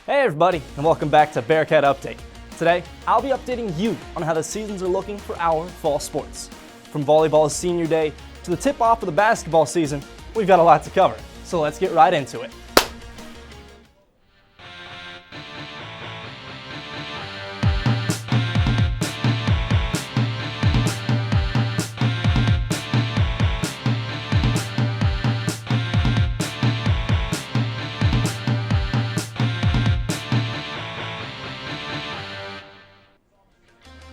Hey everybody, and welcome back to Bearcat Update. Today, I'll be updating you on how the seasons are looking for our fall sports. From volleyball's senior day to the tip-off of the basketball season, we've got a lot to cover, so let's get right into it.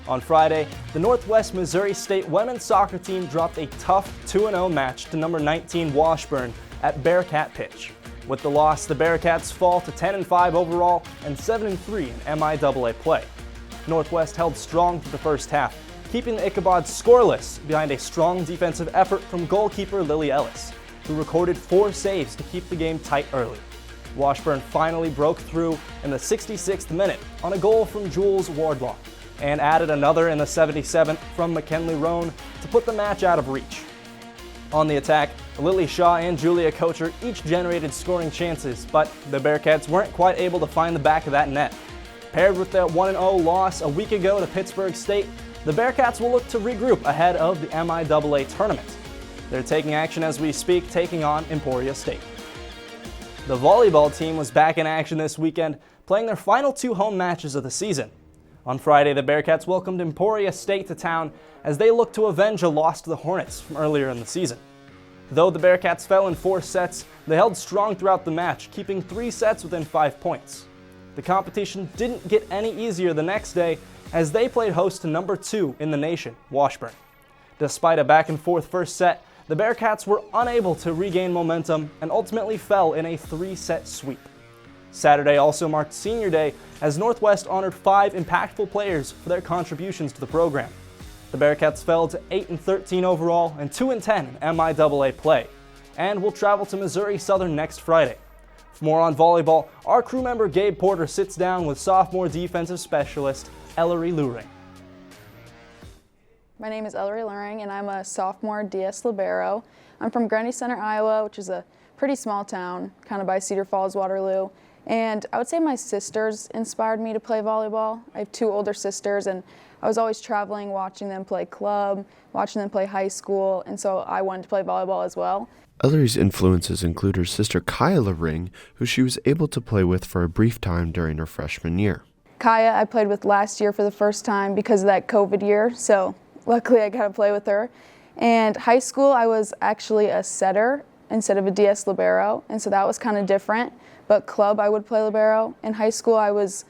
On Friday, the Northwest Missouri State women's soccer team dropped a tough 2-0 match to number 19 Washburn at Bearcat pitch. With the loss, the Bearcats fall to 10-5 overall and 7-3 in MIAA play. Northwest held strong through the first half, keeping the Ichabod scoreless behind a strong defensive effort from goalkeeper Lily Ellis, who recorded 4 saves to keep the game tight early. Washburn finally broke through in the 66th minute on a goal from Jules Wardlaw, and added another in the 77th from McKinley Roan to put the match out of reach. On the attack, Lily Shaw and Julia Kocher each generated scoring chances, but the Bearcats weren't quite able to find the back of that net. Paired with their 1-0 loss a week ago to Pittsburgh State, the Bearcats will look to regroup ahead of the MIAA Tournament. They're taking action as we speak, taking on Emporia State. The volleyball team was back in action this weekend, playing their final 2 home matches of the season. On Friday, the Bearcats welcomed Emporia State to town as they look to avenge a loss to the Hornets from earlier in the season. Though the Bearcats fell in 4 sets, they held strong throughout the match, keeping 3 sets within 5 points. The competition didn't get any easier the next day as they played host to number 2 in the nation, Washburn. Despite a back-and-forth first set, the Bearcats were unable to regain momentum and ultimately fell in a 3-set sweep. Saturday also marked Senior Day as Northwest honored 5 impactful players for their contributions to the program. The Bearcats fell to 8-13 overall and 2-10 in MIAA play, and will travel to Missouri Southern next Friday. For more on volleyball, our crew member Gabe Porter sits down with sophomore defensive specialist Ellery Luhring. My name is Ellery Luhring, and I'm a sophomore DS libero. I'm from Grundy Center, Iowa, which is a pretty small town, kind of by Cedar Falls, Waterloo. And I would say my sisters inspired me to play volleyball. I have 2 older sisters, and I was always traveling, watching them play club, watching them play high school, and so I wanted to play volleyball as well. Ellery's influences include her sister Kaya Luhring, who she was able to play with for a brief time during her freshman year. Kaya I played with last year for the first time because of that COVID year, so luckily I got to play with her. And high school I was actually a setter instead of a DS libero, and so that was kind of different. But club, I would play libero. In high school, I was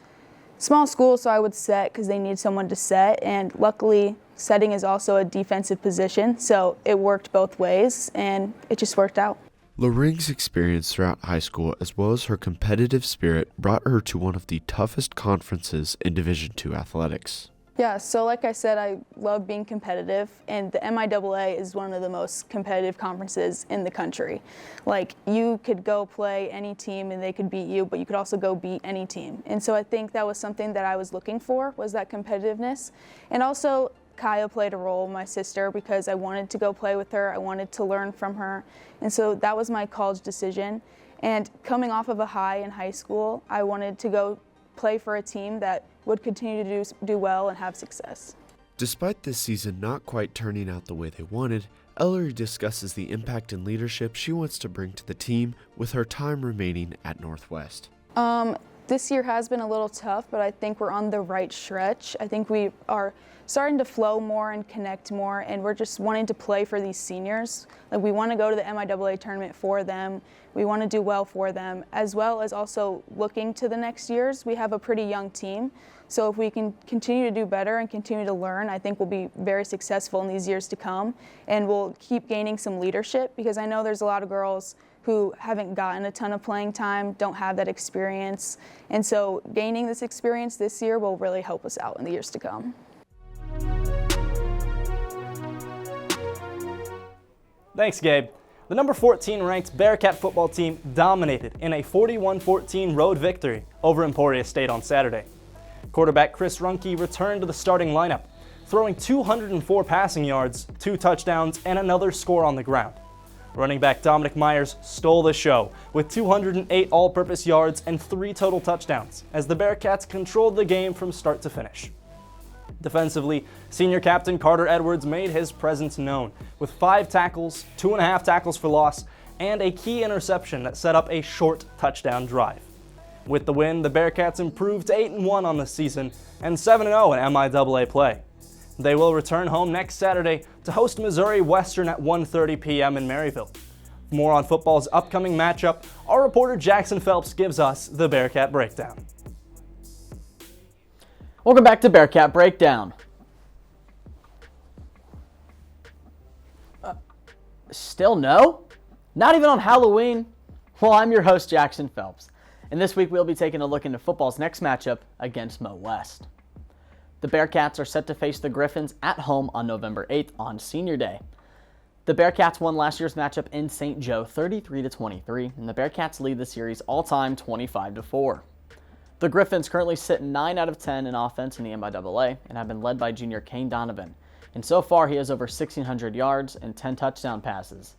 small school, so I would set because they need someone to set. And luckily, setting is also a defensive position, so it worked both ways, and it just worked out. Luhring's experience throughout high school, as well as her competitive spirit, brought her to one of the toughest conferences in Division II athletics. Yeah, so like I said, I love being competitive, and the MIAA is one of the most competitive conferences in the country. Like, you could go play any team and they could beat you, but you could also go beat any team. And so I think that was something that I was looking for, was that competitiveness. And also, Kaya played a role, my sister, because I wanted to go play with her, I wanted to learn from her, and so that was my college decision. And coming off of a high in high school, I wanted to go play for a team that would continue to do well and have success. Despite this season not quite turning out the way they wanted, Ellery discusses the impact and leadership she wants to bring to the team with her time remaining at Northwest. This year has been a little tough, but I think we're on the right stretch. I think we are starting to flow more and connect more, and we're just wanting to play for these seniors. Like, we want to go to the MIAA tournament for them. We want to do well for them, as well as also looking to the next years. We have a pretty young team, so if we can continue to do better and continue to learn, I think we'll be very successful in these years to come, and we'll keep gaining some leadership, because I know there's a lot of girls who haven't gotten a ton of playing time, don't have that experience, and so gaining this experience this year will really help us out in the years to come. Thanks, Gabe. The number 14 ranked Bearcat football team dominated in a 41-14 road victory over Emporia State on Saturday. Quarterback Chris Runke returned to the starting lineup, throwing 204 passing yards, 2 touchdowns, and another score on the ground. Running back Dominic Myers stole the show with 208 all-purpose yards and 3 total touchdowns as the Bearcats controlled the game from start to finish. Defensively, senior captain Carter Edwards made his presence known with 5 tackles, 2.5 tackles for loss, and a key interception that set up a short touchdown drive. With the win, the Bearcats improved to 8-1 on the season and 7-0 in MIAA play. They will return home next Saturday to host Missouri Western at 1:30 p.m. in Maryville. For more on football's upcoming matchup, our reporter Jackson Phelps gives us the Bearcat Breakdown. Welcome back to Bearcat Breakdown. Still no? Not even on Halloween? Well, I'm your host, Jackson Phelps, and this week we'll be taking a look into football's next matchup against Mo West. The Bearcats are set to face the Griffins at home on November 8th on Senior Day. The Bearcats won last year's matchup in St. Joe 33-23, and the Bearcats lead the series all-time 25-4. The Griffins currently sit 9 out of 10 in offense in the MIAA and have been led by junior Kane Donovan, and so far he has over 1,600 yards and 10 touchdown passes.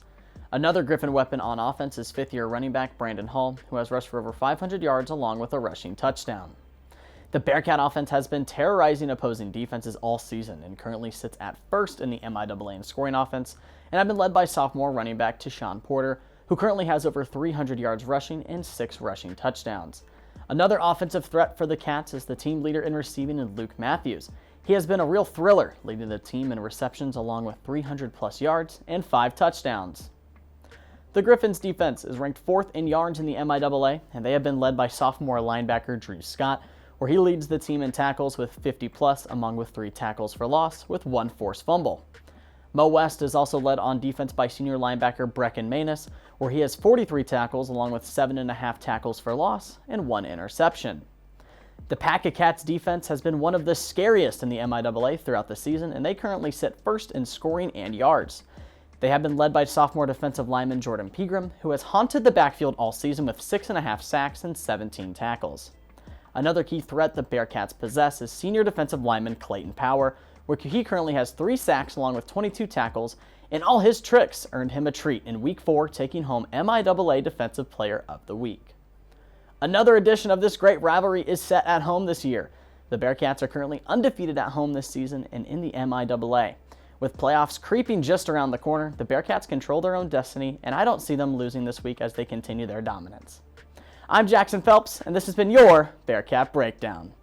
Another Griffin weapon on offense is 5th-year running back Brandon Hall, who has rushed for over 500 yards along with a rushing touchdown. The Bearcat offense has been terrorizing opposing defenses all season and currently sits at first in the MIAA in scoring offense, and have been led by sophomore running back Jon Porter, who currently has over 300 yards rushing and 6 rushing touchdowns. Another offensive threat for the Cats is the team leader in receiving in Luke Matthews. He has been a real thriller, leading the team in receptions along with 300-plus yards and 5 touchdowns. The Griffins' defense is ranked 4th in yards in the MIAA, and they have been led by sophomore linebacker Drew Scott, where he leads the team in tackles with 50-plus, among with 3 tackles for loss with 1 forced fumble. Mo West is also led on defense by senior linebacker Brecken Manus, where he has 43 tackles along with 7.5 tackles for loss and 1 interception. The Pack Cats defense has been one of the scariest in the MIAA throughout the season, and they currently sit first in scoring and yards. They have been led by sophomore defensive lineman Jordan Pegram, who has haunted the backfield all season with 6.5 sacks and 17 tackles. Another key threat the Bearcats possess is senior defensive lineman Clayton Power, where he currently has 3 sacks along with 22 tackles, and all his tricks earned him a treat in Week 4, taking home MIAA Defensive Player of the Week. Another edition of this great rivalry is set at home this year. The Bearcats are currently undefeated at home this season and in the MIAA. With playoffs creeping just around the corner, the Bearcats control their own destiny, and I don't see them losing this week as they continue their dominance. I'm Jackson Phelps, and this has been your Bearcat Breakdown.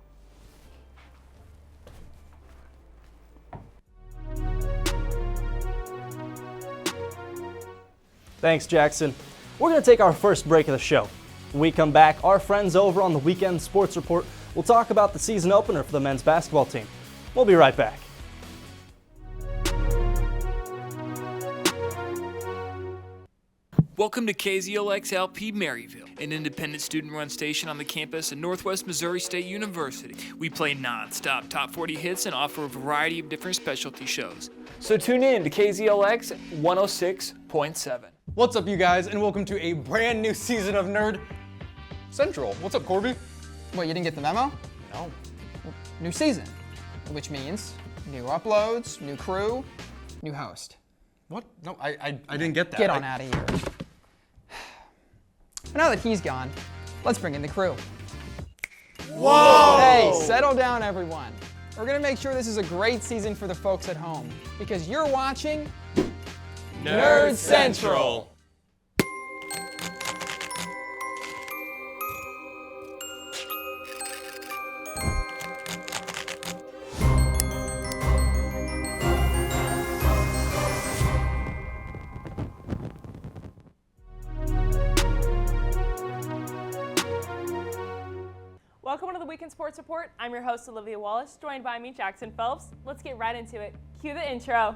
Thanks, Jackson. We're going to take our first break of the show. When we come back, our friends over on the Weekend Sports Report will talk about the season opener for the men's basketball team. We'll be right back. Welcome to KZLX-LP Maryville, an independent student-run station on the campus of Northwest Missouri State University. We play non-stop top 40 hits and offer a variety of different specialty shows. So tune in to KZLX 106.7. What's up, you guys, and welcome to a brand new season of Nerd Central. What's up, Corby? What, you didn't get the memo? No. New season, which means new uploads, new crew, new host. What? No, I didn't get that. Get on out of here. Now that he's gone, let's bring in the crew. Whoa! Hey, settle down, everyone. We're gonna make sure this is a great season for the folks at home, because you're watching Nerd Central. Welcome to the Weekend Sports Report. I'm your host, Olivia Wallace, joined by me, Jackson Phelps. Let's get right into it. Cue the intro.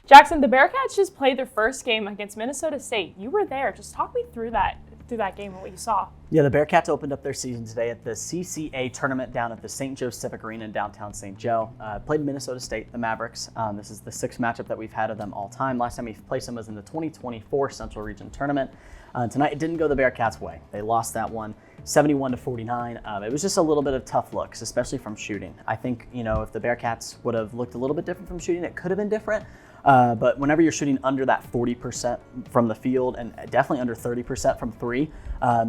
Jackson, the Bearcats just played their first game against Minnesota State. You were there. Just talk me through that game and what you saw. Yeah, the Bearcats opened up their season today at the CCA Tournament down at the St. Joe Civic Arena in downtown St. Joe. Played Minnesota State, the Mavericks. This is the 6th matchup that we've had of them all time. Last time we placed them was in the 2024 Central Region Tournament. Tonight it didn't go the Bearcats' way. They lost that one 71-49. It was just a little bit of tough looks, especially from shooting. I think, if the Bearcats would have looked a little bit different from shooting, it could have been different. But whenever you're shooting under that 40% from the field and definitely under 30% from three,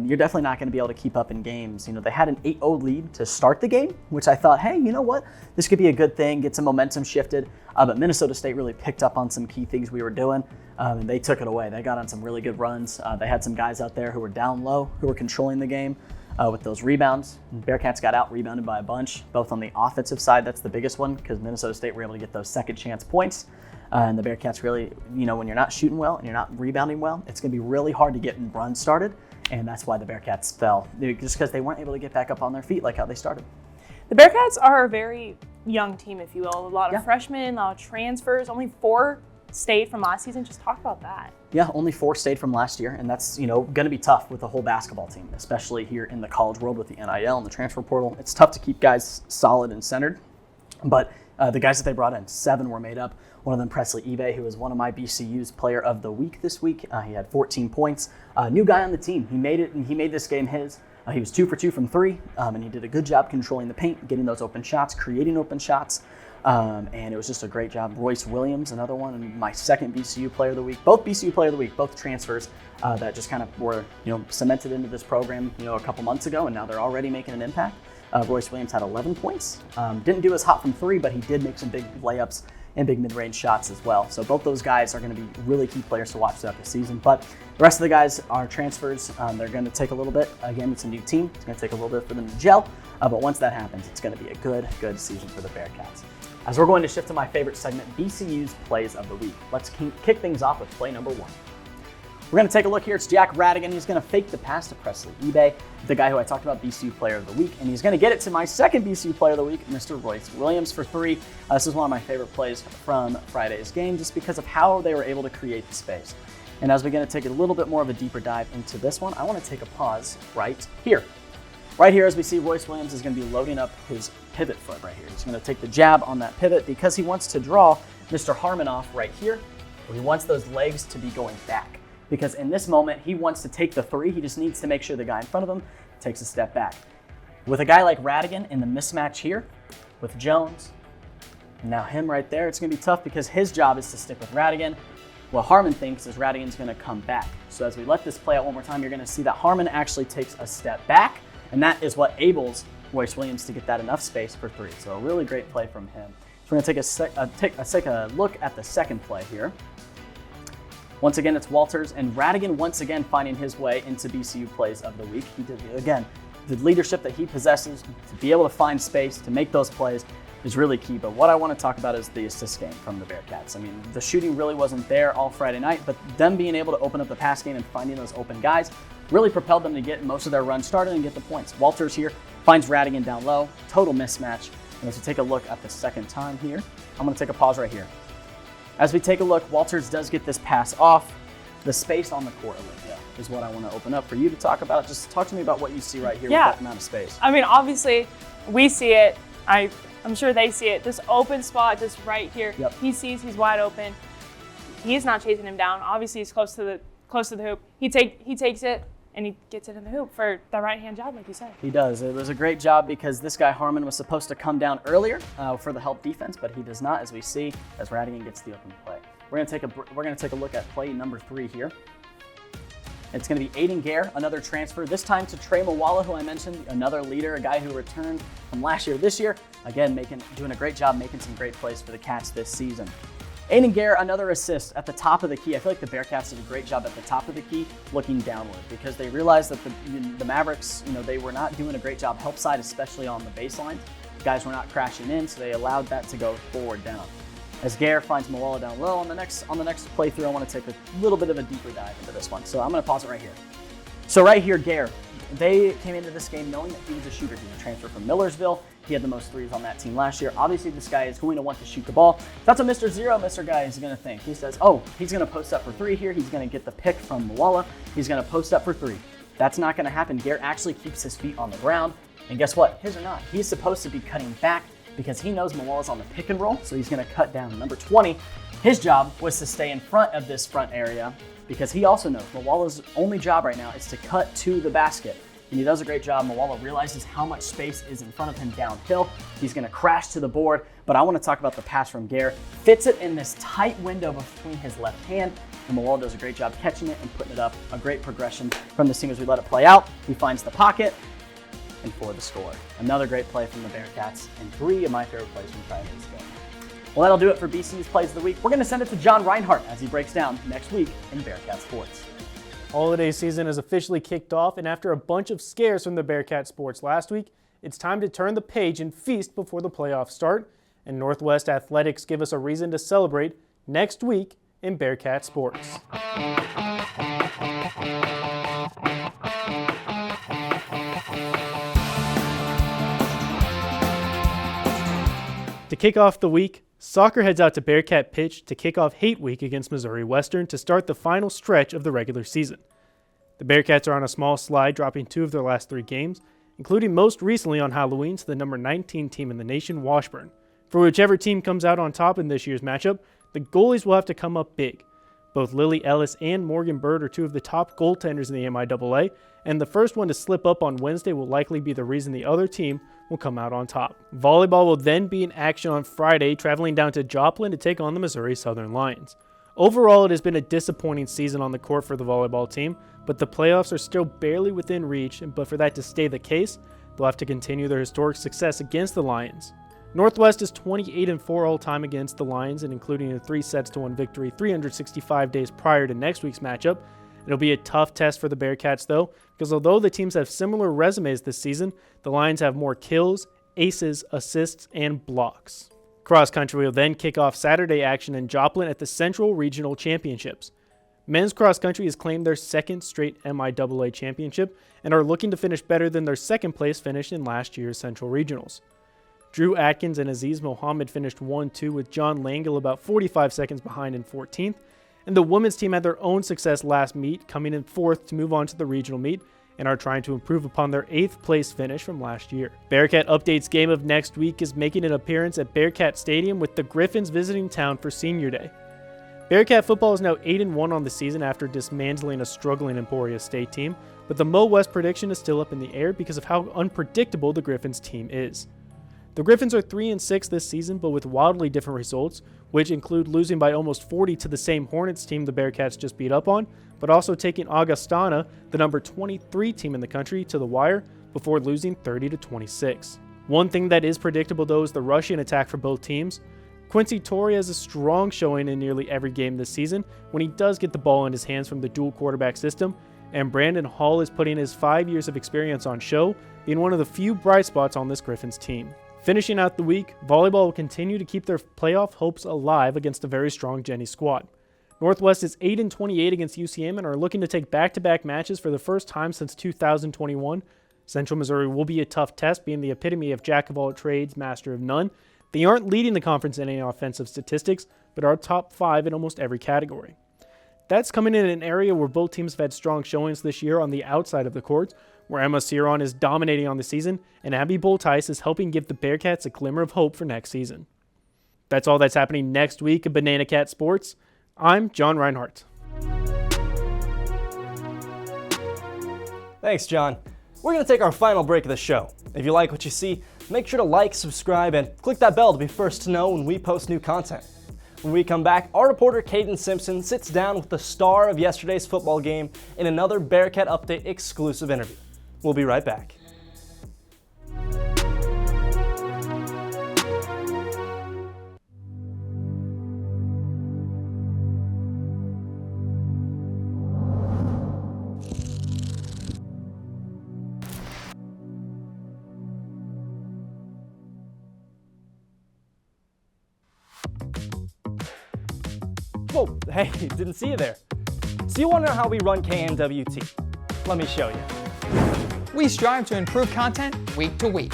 you're definitely not going to be able to keep up in games. They had an 8-0 lead to start the game, which I thought, hey, you know what? This could be a good thing, get some momentum shifted. But Minnesota State really picked up on some key things we were doing, and they took it away. They got on some really good runs. They had some guys out there who were down low, who were controlling the game with those rebounds. Bearcats got out rebounded by a bunch, both on the offensive side. That's the biggest one because Minnesota State were able to get those second chance points. And the Bearcats really, when you're not shooting well and you're not rebounding well, it's going to be really hard to get runs started. And that's why the Bearcats fell, just because they weren't able to get back up on their feet like how they started. The Bearcats are a very young team, if you will. A lot of freshmen, a lot of transfers. Only 4 stayed from last season. Just talk about that. Yeah, only 4 stayed from last year. And that's, going to be tough with the whole basketball team, especially here in the college world with the NIL and the transfer portal. It's tough to keep guys solid and centered. But the guys that they brought in, 7 were made up. One of them, Presley Ebe, who was one of my BCU's Player of the Week this week. He had 14 points. New guy on the team. He made it, and he made this game his. He was 2 for 2 from 3, and he did a good job controlling the paint, getting those open shots, creating open shots, and it was just a great job. Royce Williams, another one, and my second BCU Player of the Week. Both BCU Player of the Week, both transfers that just kind of were cemented into this program a couple months ago, and now they're already making an impact. Royce Williams had 11 points. Didn't do as hot from 3, but he did make some big layups and big mid-range shots as well. So both those guys are going to be really key players to watch throughout the season. But the rest of the guys are transfers. They're going to take a little bit. Again, it's a new team. It's going to take a little bit for them to gel. But once that happens, it's going to be a good season for the Bearcats. As we're going to shift to my favorite segment, BCU's Plays of the Week. Let's kick things off with play number 1. We're going to take a look here. It's Jack Radigan. He's going to fake the pass to Presley Ebe, the guy who I talked about, BCU Player of the Week, and he's going to get it to my second BCU Player of the Week, Mr. Royce Williams, for 3. This is one of my favorite plays from Friday's game just because of how they were able to create the space. And as we're going to take a little bit more of a deeper dive into this one, I want to take a pause right here. Right here, as we see, Royce Williams is going to be loading up his pivot foot right here. He's going to take the jab on that pivot because he wants to draw Mr. Harmon off right here, where he wants those legs to be going back. Because in this moment, he wants to take the 3. He just needs to make sure the guy in front of him takes a step back. With a guy like Radigan in the mismatch here, with Jones, and now him right there, it's going to be tough because his job is to stick with Radigan. What Harmon thinks is Radigan's going to come back. So as we let this play out one more time, you're going to see that Harmon actually takes a step back, and that is what enables Royce Williams to get that enough space for 3. So a really great play from him. So we're going to take a look at the second play here. Once again, it's Walters, and Radigan once again finding his way into BCU Plays of the Week. He did, again, the leadership that he possesses to be able to find space, to make those plays is really key. But what I want to talk about is the assist game from the Bearcats. I mean, the shooting really wasn't there all Friday night, but them being able to open up the pass game and finding those open guys really propelled them to get most of their runs started and get the points. Walters here finds Radigan down low, total mismatch. And as we take a look at the second time here, I'm going to take a pause right here. As we take a look, Walters does get this pass off. The space on the court, Olivia, is what I want to open up for you to talk about. Just talk to me about what you see right here with that amount of space. I mean, obviously, we see it. I'm sure they see it. This open spot just right here. Yep. He sees he's wide open. He's not chasing him down. Obviously, he's close to the hoop. He takes it, and he gets it in the hoop for the right-hand job, like you said. He does. It was a great job because this guy, Harmon, was supposed to come down earlier for the help defense, but he does not, as we see, as Radigan gets the open play. We're going to take a look at play number 3 here. It's going to be Aiden Gare, another transfer, this time to Trey Mawala, who I mentioned, another leader, a guy who returned from last year this year. Again, doing a great job making some great plays for the Cats this season. Aiden Gare, another assist at the top of the key. I feel like the Bearcats did a great job at the top of the key looking downward because they realized that the Mavericks, they were not doing a great job help side, especially on the baseline. The guys were not crashing in, so they allowed that to go forward down. As Gare finds Mawala down low on the next playthrough, I want to take a little bit of a deeper dive into this one. So I'm going to pause it right here. So right here, Gare, they came into this game knowing that he was a shooter. He was a transfer from Millersville. He had the most threes on that team last year. Obviously, this guy is going to want to shoot the ball. That's what Mr. Zero, Mr. Guy is going to think. He says, oh, he's going to post up for 3 here. He's going to get the pick from Mawala. He's going to post up for 3. That's not going to happen. Garrett actually keeps his feet on the ground. And guess what? His or not, he's supposed to be cutting back because he knows MIAA's on the pick and roll, so he's going to cut down. Number 20, his job was to stay in front of this front area because he also knows MIAA's only job right now is to cut to the basket. And he does a great job. MIAA realizes how much space is in front of him downhill. He's going to crash to the board, but I want to talk about the pass from Garrett. Fits it in this tight window between his left hand, and MIAA does a great job catching it and putting it up. A great progression from the seniors. We let it play out. He finds the pocket, and for the score. Another great play from the Bearcats, and 3 of my favorite plays from Friday's game. Well, that'll do it for BCU's Plays of the Week. We're going to send it to Jon Rinehart as he breaks down next week in Bearcat Sports. Holiday season has officially kicked off, and after a bunch of scares from the Bearcat Sports last week, it's time to turn the page and feast before the playoffs start, and Northwest Athletics give us a reason to celebrate next week in Bearcat Sports. To kick off the week, soccer heads out to Bearcat Pitch to kick off Hate Week against Missouri Western to start the final stretch of the regular season. The Bearcats are on a small slide, dropping 2 of their last 3 games, including most recently on Halloween to the number 19 team in the nation, Washburn. For whichever team comes out on top in this year's matchup, the goalies will have to come up big. Both Lily Ellis and Morgan Bird are 2 of the top goaltenders in the MIAA, and the first one to slip up on Wednesday will likely be the reason the other team will come out on top. Volleyball will then be in action on Friday, traveling down to Joplin to take on the Missouri Southern Lions. Overall, it has been a disappointing season on the court for the volleyball team, but the playoffs are still barely within reach, but for that to stay the case, they'll have to continue their historic success against the Lions. Northwest is 28-4 all-time against the Lions, and including a 3-1 victory 365 days prior to next week's matchup. It'll be a tough test for the Bearcats, though, because although the teams have similar resumes this season, the Lions have more kills, aces, assists, and blocks. Cross country will then kick off Saturday action in Joplin at the Central Regional Championships. Men's cross country has claimed their 2nd straight MIAA championship and are looking to finish better than their 2nd place finish in last year's Central Regionals. Drew Atkins and Aziz Mohammed finished 1-2 with John Langill about 45 seconds behind in 14th, and the women's team had their own success last meet, coming in 4th to move on to the regional meet, and are trying to improve upon their 8th place finish from last year. Bearcat Update's game of next week is making an appearance at Bearcat Stadium with the Griffins visiting town for Senior Day. Bearcat football is now 8-1 on the season after dismantling a struggling Emporia State team, but the Mo West prediction is still up in the air because of how unpredictable the Griffins team is. The Griffins are 3-6 this season, but with wildly different results, which include losing by almost 40 to the same Hornets team the Bearcats just beat up on, but also taking Augustana, the number 23 team in the country, to the wire before losing 30-26. One thing that is predictable, though, is the rushing attack for both teams. Quincy Torrey has a strong showing in nearly every game this season when he does get the ball in his hands from the dual quarterback system, and Brandon Hall is putting his 5 years of experience on show, being one of the few bright spots on this Griffins team. Finishing out the week, volleyball will continue to keep their playoff hopes alive against a very strong Jenny squad. Northwest is 8-28 against UCM and are looking to take back-to-back matches for the first time since 2021. Central Missouri will be a tough test, being the epitome of jack of all trades, master of none. They aren't leading the conference in any offensive statistics, but are top 5 in almost every category. That's coming in an area where both teams have had strong showings this year on the outside of the courts, where Emma Ciron is dominating on the season, and Abby Boltice is helping give the Bearcats a glimmer of hope for next season. That's all that's happening next week at Banana Cat Sports. I'm Jon Rinehart. Thanks, John. We're going to take our final break of the show. If you like what you see, make sure to like, subscribe, and click that bell to be first to know when we post new content. When we come back, our reporter Cayden Simpson sits down with the star of yesterday's football game in another Bearcat Update exclusive interview. We'll be right back. Whoa, hey, didn't see you there. So you want to know how we run KNWT? Let me show you. We strive to improve content week to week.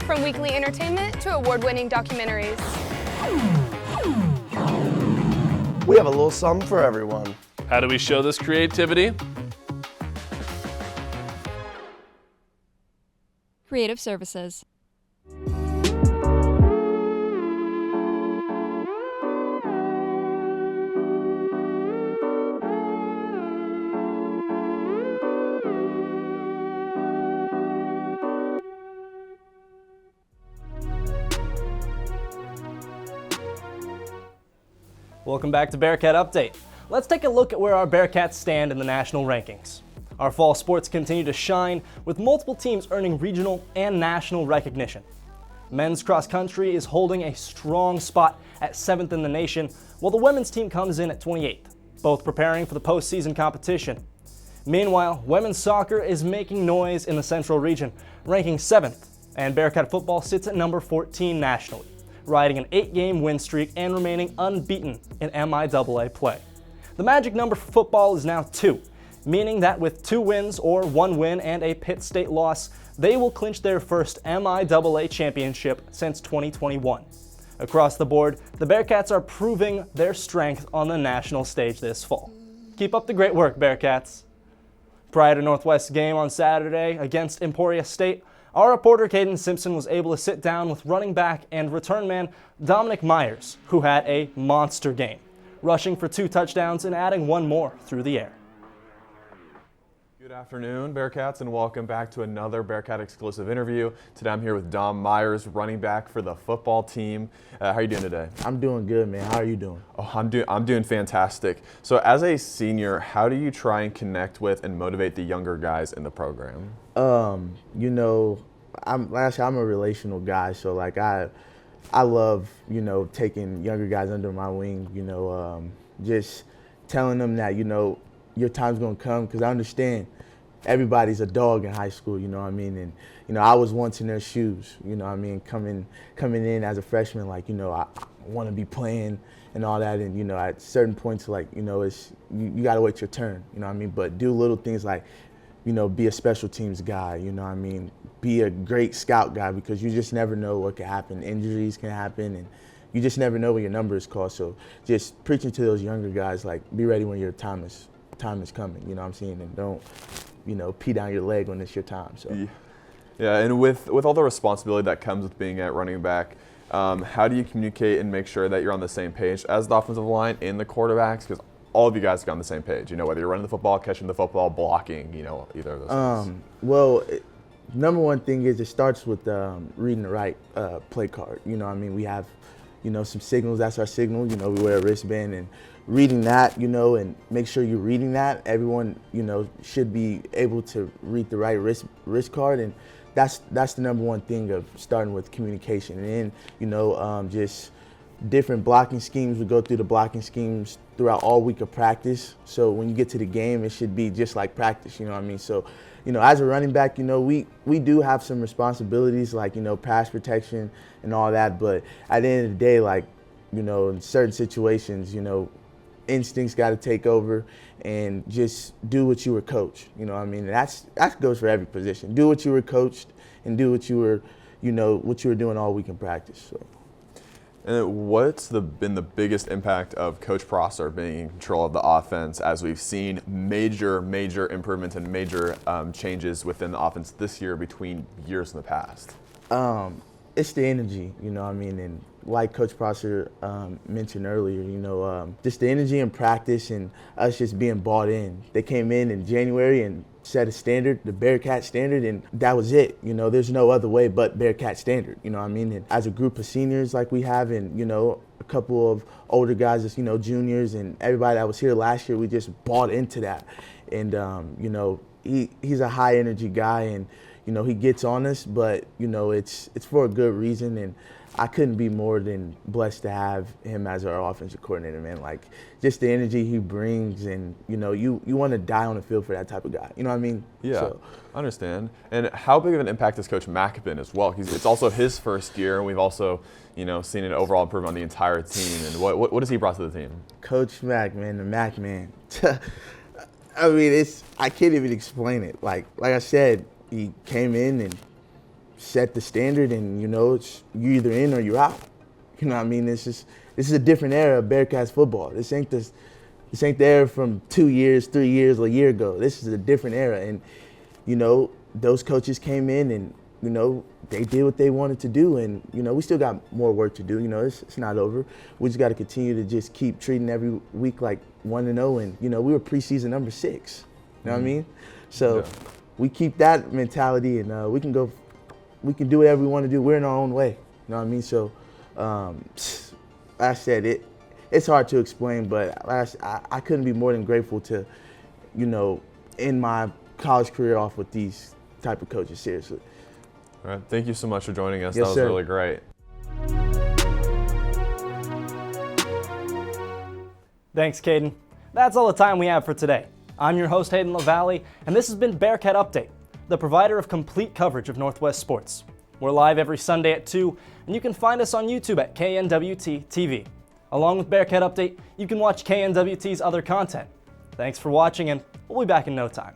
From weekly entertainment to award-winning documentaries. We have a little something for everyone. How do we show this creativity? Creative Services. Welcome back to Bearcat Update. Let's take a look at where our Bearcats stand in the national rankings. Our fall sports continue to shine, with multiple teams earning regional and national recognition. Men's cross country is holding a strong spot at 7th in the nation, while the women's team comes in at 28th, both preparing for the postseason competition. Meanwhile, women's soccer is making noise in the Central region, ranking 7th, and Bearcat football sits at number 14 nationally, riding an 8-game win streak and remaining unbeaten in MIAA play. The magic number for football is now 2, meaning that with 2 wins or 1 win and a Pitt State loss, they will clinch their first MIAA championship since 2021. Across the board, the Bearcats are proving their strength on the national stage this fall. Keep up the great work, Bearcats. Prior to Northwest's game on Saturday against Emporia State, our reporter Cayden Simpson was able to sit down with running back and return man Dominic Myers, who had a monster game, rushing for 2 touchdowns and adding 1 more through the air. Good afternoon, Bearcats, and welcome back to another Bearcat exclusive interview. Today I'm here with Dom Myers, running back for the football team. How are you doing today? I'm doing good, man. How are you doing? Oh, I'm doing fantastic. So as a senior, how do you try and connect with and motivate the younger guys in the program? You know, I'm a relational guy, so like I love, you know, taking younger guys under my wing, you know, just telling them that, you know, your time's gonna come, because I understand everybody's a dog in high school, you know what I mean? And, you know, I was once in their shoes, you know what I mean? Coming in as a freshman, like, you know, I want to be playing and all that. And, you know, at certain points, like, you know, it's, you got to wait your turn, you know what I mean? But do little things like, you know, be a special teams guy, you know what I mean? Be a great scout guy, because you just never know what can happen. Injuries can happen, and you just never know when your number is called. So just preaching to those younger guys, like, be ready when your time is coming, you know what I'm saying? And don't, you know, pee down your leg when it's your time. So yeah, and with all the responsibility that comes with being at running back, how do you communicate and make sure that you're on the same page as the offensive line and the quarterbacks? Because all of you guys are on the same page, you know, whether you're running the football, catching the football, blocking, you know, either of those things. Well, number one thing is it starts with reading the right play card. You know what I mean? We have, you know, some signals. That's our signal. You know, we wear a wristband, and reading that, you know, and make sure you're reading that. Everyone, you know, should be able to read the right wrist card, and that's the number one thing of starting with communication. And then, you know, just different blocking schemes. We go through the blocking schemes throughout all week of practice. So when you get to the game, it should be just like practice, you know what I mean? So, you know, as a running back, you know, we do have some responsibilities, like, you know, pass protection and all that. But at the end of the day, like, you know, in certain situations, you know, instincts got to take over, and just do what you were coached. You know what I mean? And that goes for every position. Do what you were coached, and do what you were, you know, what you were doing all week in practice. So. And what's been the biggest impact of Coach Prosser being in control of the offense, as we've seen major improvements and major changes within the offense this year between years in the past? It's the energy, you know what I mean? And like Coach Prosser mentioned earlier, you know, just the energy in practice and us just being bought in. They came in January and set a standard, the Bearcat standard, and that was it. You know, there's no other way but Bearcat standard, you know what I mean? And as a group of seniors like we have, and, you know, a couple of older guys, just, you know, juniors, and everybody that was here last year, we just bought into that. And, you know, he's a high energy guy, and, you know, he gets on us, but, you know, it's for a good reason. And I couldn't be more than blessed to have him as our offensive coordinator, man. Like, just the energy he brings, and, you know, you want to die on the field for that type of guy. You know what I mean? Yeah, so. I understand. And how big of an impact has Coach Mack been as well? It's also his first year, and we've also, you know, seen an overall improvement on the entire team. And what has he brought to the team? Coach Mack, man, the Mack man. I mean, I can't even explain it. Like I said, he came in and set the standard, and, you know, it's you either in or you're out. You know what I mean? This is a different era of Bearcats football. This ain't This ain't the era from 2 years, 3 years, or a year ago. This is a different era. And, you know, those coaches came in and, you know, they did what they wanted to do. And, you know, we still got more work to do. You know, it's not over. We just got to continue to just keep treating every week like 1-0. And, you know, we were preseason number 6. You know what I mean? So we keep that mentality, and we can do whatever we want to do. We're in our own way. You know what I mean? So, I said it's hard to explain, but I couldn't be more than grateful to, you know, end my college career off with these type of coaches, seriously. All right, thank you so much for joining us. Yes, that was sir. really great. Thanks, Cayden. That's all the time we have for today. I'm your host, Hayden LaValle, and this has been Bearcat Update, the provider of complete coverage of Northwest sports. We're live every Sunday at 2, and you can find us on YouTube at KNWT TV. Along with Bearcat Update, you can watch KNWT's other content. Thanks for watching, and we'll be back in no time.